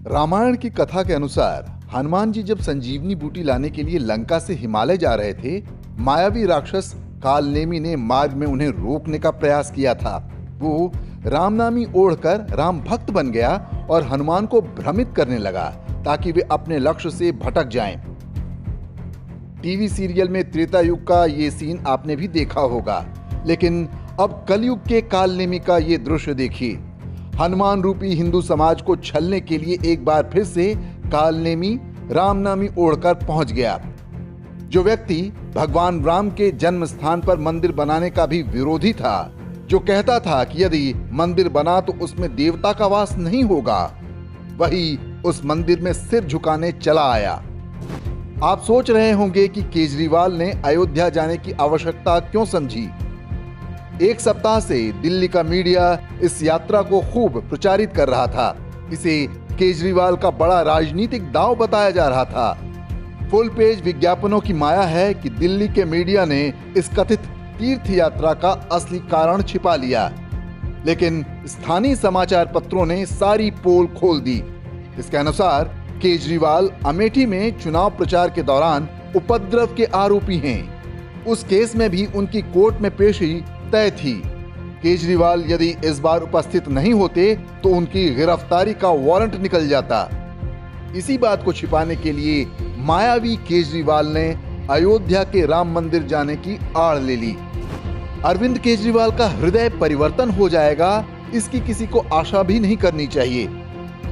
रामायण की कथा के अनुसार हनुमान जी जब संजीवनी बूटी लाने के लिए लंका से हिमालय जा रहे थे, मायावी राक्षस कालनेमी ने मार्ग में उन्हें रोकने का प्रयास किया था। वो रामनामी ओढ़कर राम भक्त बन गया और हनुमान को भ्रमित करने लगा ताकि वे अपने लक्ष्य से भटक जाएं। टीवी सीरियल में त्रेता युग का ये सीन आपने भी देखा होगा, लेकिन अब कलयुग के कालनेमी का ये दृश्य देखिए। हनुमान रूपी हिंदू समाज को छलने के लिए एक बार फिर से कालनेमी रामनामी ओढ़कर पहुंच गया। जो व्यक्ति भगवान राम के जन्म स्थान पर मंदिर बनाने का भी विरोधी था, जो कहता था कि यदि मंदिर बना तो उसमें देवता का वास नहीं होगा, वही उस मंदिर में सिर झुकाने चला आया। आप सोच रहे होंगे कि केजरीवाल ने अयोध्या जाने की आवश्यकता क्यों समझी। एक सप्ताह से दिल्ली का मीडिया इस यात्रा को खूब प्रचारित कर रहा था। इसे केजरीवाल का बड़ा राजनीतिक दांव बताया जा रहा था। फुल पेज विज्ञापनों की माया है कि दिल्ली के मीडिया ने इस कथित तीर्थ यात्रा का असली कारण छिपा लिया, लेकिन स्थानीय समाचार पत्रों ने सारी पोल खोल दी। इसके अनुसार केजरीवाल अमेठी में चुनाव प्रचार के दौरान उपद्रव के आरोपी हैं। उस केस में भी उनकी कोर्ट में पेशी तय थी। केजरीवाल यदि इस बार उपस्थित नहीं होते तो उनकी गिरफ्तारी का वारंट निकल जाता। इसी बात को छिपाने के लिए मायावी केजरीवाल ने अयोध्या के राम मंदिर जाने की आड़ ले ली। अरविंद केजरीवाल का हृदय परिवर्तन हो जाएगा, इसकी किसी को आशा भी नहीं करनी चाहिए।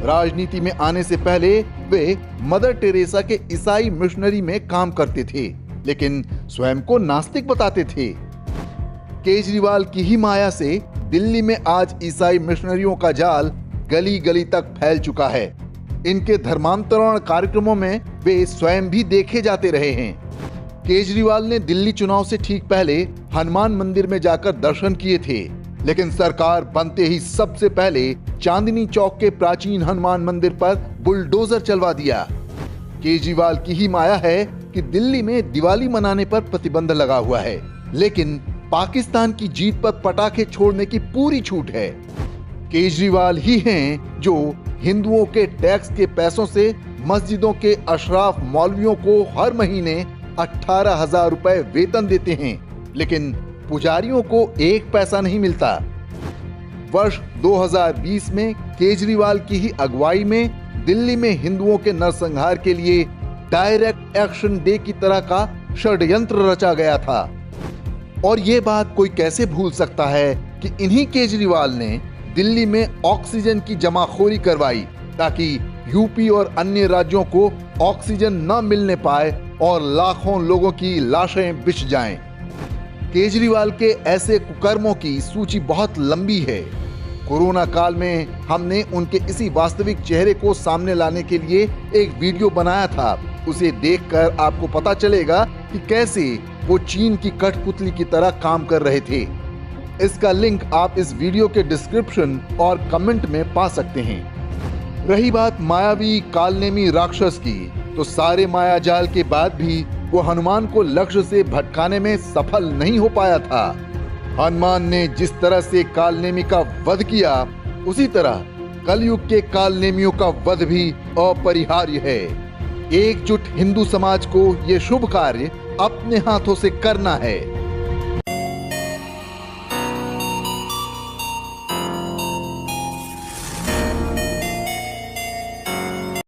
राजनीति में आने से पहले वे मदर टेरेसा के ईसाई मिशनरी में काम करते थे, लेकिन स्वयं को नास्तिक बताते थे। केजरीवाल की ही माया से दिल्ली में आज ईसाई मिशनरियों का जाल गली गली तक फैल चुका है। इनके धर्मांतरण कार्यक्रमों में वे स्वयं भी देखे जाते रहे हैं। केजरीवाल ने दिल्ली चुनाव से ठीक पहले हनुमान मंदिर में जाकर दर्शन किए थे, लेकिन सरकार बनते ही सबसे पहले चांदनी चौक के प्राचीन हनुमान मंदिर पर बुलडोजर चलवा दिया। केजरीवाल की ही माया है कि दिल्ली में दिवाली मनाने पर प्रतिबंध लगा हुआ है, लेकिन पाकिस्तान की जीत पर पटाखे छोड़ने की पूरी छूट है। केजरीवाल ही हैं जो हिंदुओं के टैक्स के पैसों से मस्जिदों के अशराफ मौलवियों को हर महीने 18,000 रुपए वेतन देते हैं, लेकिन पुजारियों को एक पैसा नहीं मिलता। वर्ष 2020 में केजरीवाल की ही अगुवाई में दिल्ली में हिंदुओं के नरसंहार के लिए डायरेक्ट एक्शन डे की तरह का षड्यंत्र रचा गया था। और ये बात कोई कैसे भूल सकता है कि इन्हीं केजरीवाल ने दिल्ली में ऑक्सीजन की जमाखोरी करवाई ताकि यूपी और अन्य राज्यों को ऑक्सीजन न मिलने पाए और लाखों लोगों की लाशें बिछ जाएं। केजरीवाल के ऐसे कुकर्मों की सूची बहुत लंबी है। कोरोना काल में हमने उनके इसी वास्तविक चेहरे को सामने लाने के लिए एक वीडियो बनाया था। उसे देखकर आपको पता चलेगा कि कैसे वो चीन की कठपुतली की तरह काम कर रहे थे। इसका लिंक आप इस वीडियो के डिस्क्रिप्शन और कमेंट में पा सकते हैं। रही बात मायावी कालनेमी राक्षस की, तो सारे मायाजाल के बाद भी वो हनुमान को लक्ष्य से भटकाने में सफल नहीं हो पाया था। हनुमान ने जिस तरह से कालनेमी का वध किया, उसी तरह कलयुग के कालनेमियों का वध भी अपरिहार्य है। एकजुट हिंदू समाज को ये शुभ कार्य अपने हाथों से करना है।